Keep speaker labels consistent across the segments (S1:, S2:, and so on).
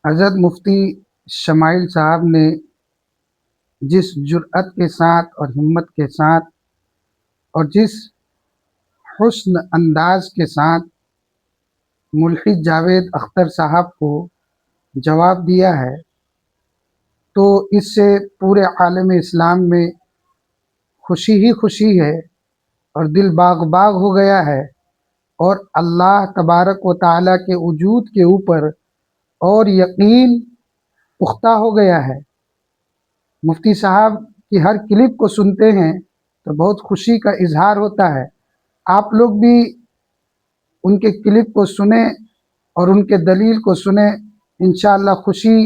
S1: हज़रत मुफ्ती शमाइल साहब ने जिस जुर्अत के साथ और हिम्मत के साथ और जिस हुस्न अंदाज के साथ मुल्हिद जावेद अख्तर साहब को जवाब दिया है, तो इससे पूरे आलम इस्लाम में खुशी ही खुशी है और दिल बाग-बाग हो गया है और अल्लाह तबारक व तआला के वजूद के ऊपर और यकीन पुख्ता हो गया है। मुफ्ती साहब की हर क्लिप को सुनते हैं तो बहुत खुशी का इज़हार होता है। आप लोग भी उनके क्लिप को सुने और उनके दलील को सुने, इंशाअल्लाह खुशी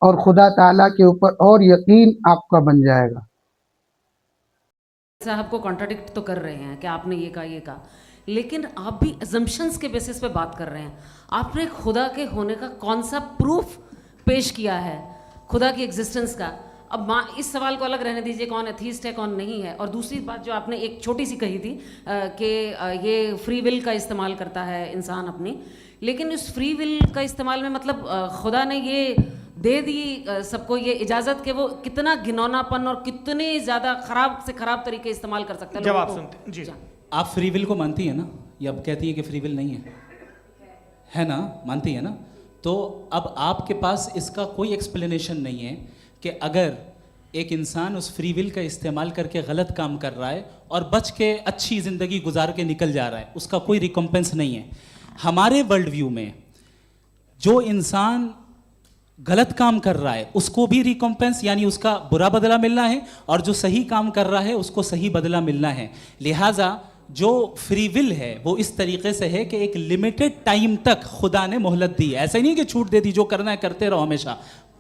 S1: और खुदा ताला के ऊपर और यकीन आपका बन जाएगा।
S2: साहब को कॉन्ट्राडिक्ट तो कर रहे हैं कि आपने ये कहा, लेकिन आप भी अजम्पशंस के बेसिस पे बात कर रहे हैं। आपने खुदा के होने का कौन सा प्रूफ पेश किया है खुदा की एग्जिस्टेंस का? अब इस सवाल को अलग रहने दीजिए, कौन एथीस्ट है कौन नहीं है। और दूसरी बात जो आपने एक छोटी सी कही थी कि ये फ्री विल का इस्तेमाल करता है इंसान अपनी, लेकिन इस फ्री विल का इस्तेमाल में मतलब खुदा ने ये दे दी सबको ये इजाज़त कि वो कितना घिनौनापन और कितने ज़्यादा ख़राब से ख़राब तरीके इस्तेमाल कर सकता है।
S3: जवाब सुनते जी।
S4: आप फ्री विल को मानती है ना, या अब कहती है कि फ्री विल नहीं है ना, मानती है ना? तो अब आपके पास इसका कोई एक्सप्लेनेशन नहीं है कि अगर एक इंसान उस फ्री विल का इस्तेमाल करके गलत काम कर रहा है और बच के अच्छी ज़िंदगी गुजार के निकल जा रहा है, उसका कोई रिकम्पेंस नहीं है। हमारे वर्ल्ड व्यू में जो इंसान गलत काम कर रहा है उसको भी रिकम्पेंस यानी उसका बुरा बदला मिलना है, और जो सही काम कर रहा है उसको सही बदला मिलना है। लिहाजा जो फ्री विल है वो इस तरीके से है कि एक लिमिटेड टाइम तक खुदा ने मोहलत दी है। ऐसा ही नहीं कि छूट दे दी, जो करना है करते रहो हमेशा।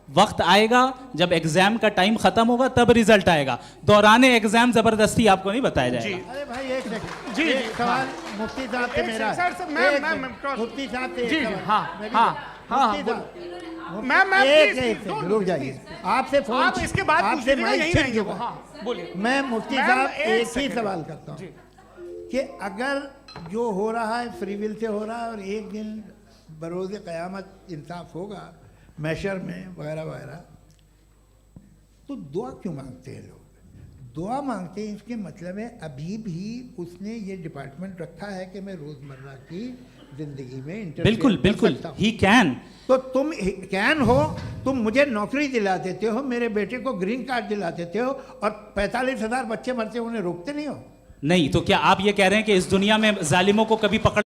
S4: वक्त आएगा जब एग्जाम का टाइम खत्म होगा तब रिजल्ट आएगा। दौराने एग्जाम जबरदस्ती आपको नहीं बताया जाएगा।
S5: अरे भाई एक सेकंड
S3: जी,
S5: एक सवाल मुफ्ती साहब से मेरा है। मुफ्ती साहब से
S3: जी,
S5: एक सवाल।
S3: हाँ,
S5: मेरी-
S3: हाँ, हाँ,
S5: मुफ्ती
S3: हाँ,
S5: साहब,
S3: मैम,
S5: एक
S3: प्लीज,
S5: एक
S3: don't-
S5: रुक जाइए। आपसे फोन
S3: आप इसके बाद पूछ
S5: आपसे
S3: लीजिएगा,
S5: माइक
S3: यहीं
S5: छिन
S3: रहेंगे वो।
S5: चुका।
S3: हाँ, बोलिए।
S5: मैं मुफ्ती
S3: मैम,
S5: साहब
S3: एक
S5: एक ही
S3: सेकंड।
S5: सवाल करता हूँ कि अगर जो हो रहा है फ्री विल से हो रहा है और एक दिन बरोज़ क़यामत इंसाफ होगा मैशर में वगैरह वगैरह, तो दुआ क्यों मांगते हैं लोग? दुआ मांगते हैं इसके मतलब है अभी भी उसने ये डिपार्टमेंट रखा है कि मैं रोज़मर्रा की ज़िंदगी में इंटरफेयर
S4: बिल्कुल
S5: कर
S4: बिल्कुल,
S5: सकता हूं।
S4: He can.
S5: तो तुम कैन हो, तुम मुझे नौकरी दिला देते हो, मेरे बेटे को ग्रीन कार्ड दिला देते हो, और 45,000 बच्चे मरते हो उन्हें रोकते नहीं हो।
S4: नहीं तो क्या आप ये कह रहे हैं कि इस दुनिया में जालिमों को कभी पकड़?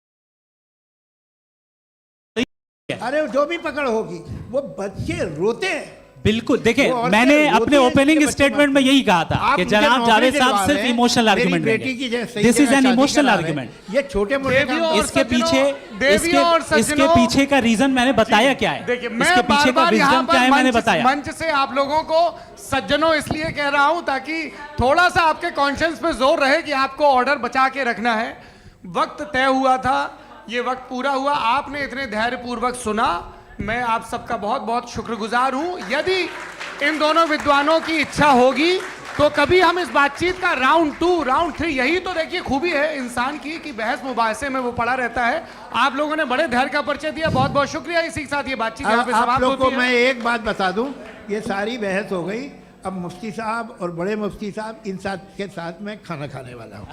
S5: अरे जो भी पकड़ होगी वो बच्चे रोते हैं।
S4: बिल्कुल, देखिए
S5: वो औरतें
S4: मैंने
S5: रोती
S4: अपने
S5: हैं
S4: ओपनिंग
S5: जिनके बच्चे
S4: स्टेटमेंट में
S5: मरते हैं।
S4: यही कहा था
S5: आप
S4: कि
S5: मुझे
S4: जनाब
S5: नौकरी
S4: जावेद
S5: दिलवा
S4: साहब सिर्फ
S5: रहे हैं,
S4: इमोशनल
S5: मेरी
S4: आर्गुमेंट
S5: बेटी की जैसे सही
S4: दिस इज
S5: जगह
S4: एन
S5: शादी
S4: इमोशनल
S5: करा रहे हैं।
S4: आर्गुमेंट।
S5: ये छोटे मोटे
S3: देवियों
S5: काम
S3: और
S4: इसके
S3: सज्जनों,
S4: पीछे
S3: देवियों और
S4: इसके
S3: सज्जनों,
S4: पीछे का रीजन मैंने बताया क्या है।
S3: देखिए,
S4: इसके
S3: मैं
S4: पीछे का
S3: बार-बार यहाँ
S4: विजडम क्या है
S3: पर
S4: मैंने बताया।
S3: मंच से आप लोगों को सज्जनों इसलिए कह रहा हूं ताकि थोड़ा सा आपके कॉन्शियंस पे जोर रहे कि आपको ऑर्डर बचा के रखना है। वक्त तय हुआ था, ये वक्त पूरा हुआ, आपने इतने धैर्यपूर्वक सुना, मैं आप सबका बहुत बहुत शुक्रगुजार हूं। यदि इन दोनों विद्वानों की इच्छा होगी तो कभी हम इस बातचीत का राउंड 2, राउंड 3, यही तो देखिए खूबी है इंसान की कि बहस मुबाहसे में वो पड़ा रहता है। आप लोगों ने बड़े धैर्य का परिचय दिया, बहुत बहुत शुक्रिया। इसी के साथ ये बातचीत यहाँ पे
S5: आप
S3: समाप्त
S5: लोग को
S3: होती है।
S5: मैं एक बात बता दूं, ये सारी बहस हो गई। अब मुफ्ती साहब और बड़े मुफ्ती साहब इन साथ के साथ मैं खाना खाने वाला हूँ।